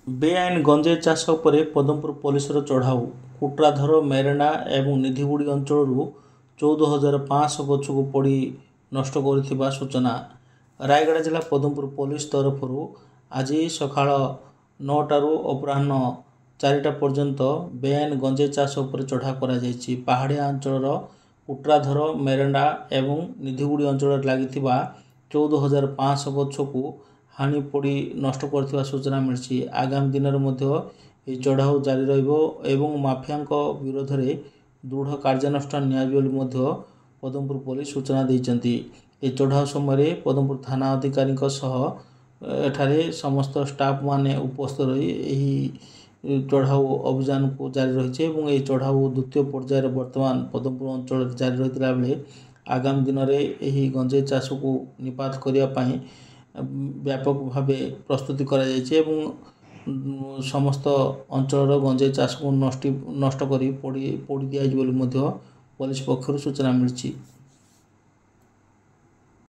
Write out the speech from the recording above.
बेआईन गंजेई चाष पर पदमपुर पुलिसर चढ़ाऊ कुट्राधर मेरेना और निधिगुड़ी अंचल 14,500 गछ को पोड़ी नष्ट कर सूचना। रायगड़ा जिला पदमपुर पुलिस तरफ आज सकाळ 9टारू अपराह्न 4टा पर्यंत बेआईन गंजेई चाष पर चढ़ा कर पहाड़िया अंचल कुट्राधर मेरेना और निधिगुड़ी अंचल लगी 14,500 गछ को हानि पोड़ी नष्ट कर सूचना मिली। आगामी दिन में चढ़ाऊ जारी रही माफिया विरोध में दृढ़ कार्यानुष्ठान नियाजिबोली पदमपुर पुलिस सूचना देती। ये चढ़ाऊ समय पदमपुर थाना अधिकारी एठारे समस्त स्टाफ माने उपस्थित रही चढ़ाऊ अभियान को जारी रही है। चढ़ाऊ द्वितीय पर्यायर वर्तमान पदमपुर अंचल जारी रही बेले आगामी दिन में गंजेई चाष को निपात करने व्यापक भाव प्रस्तुति समस्त अंचल गंजेई चाष को नष्ट कर पोड़ी दिया पुलिस पक्षर सूचना मिली।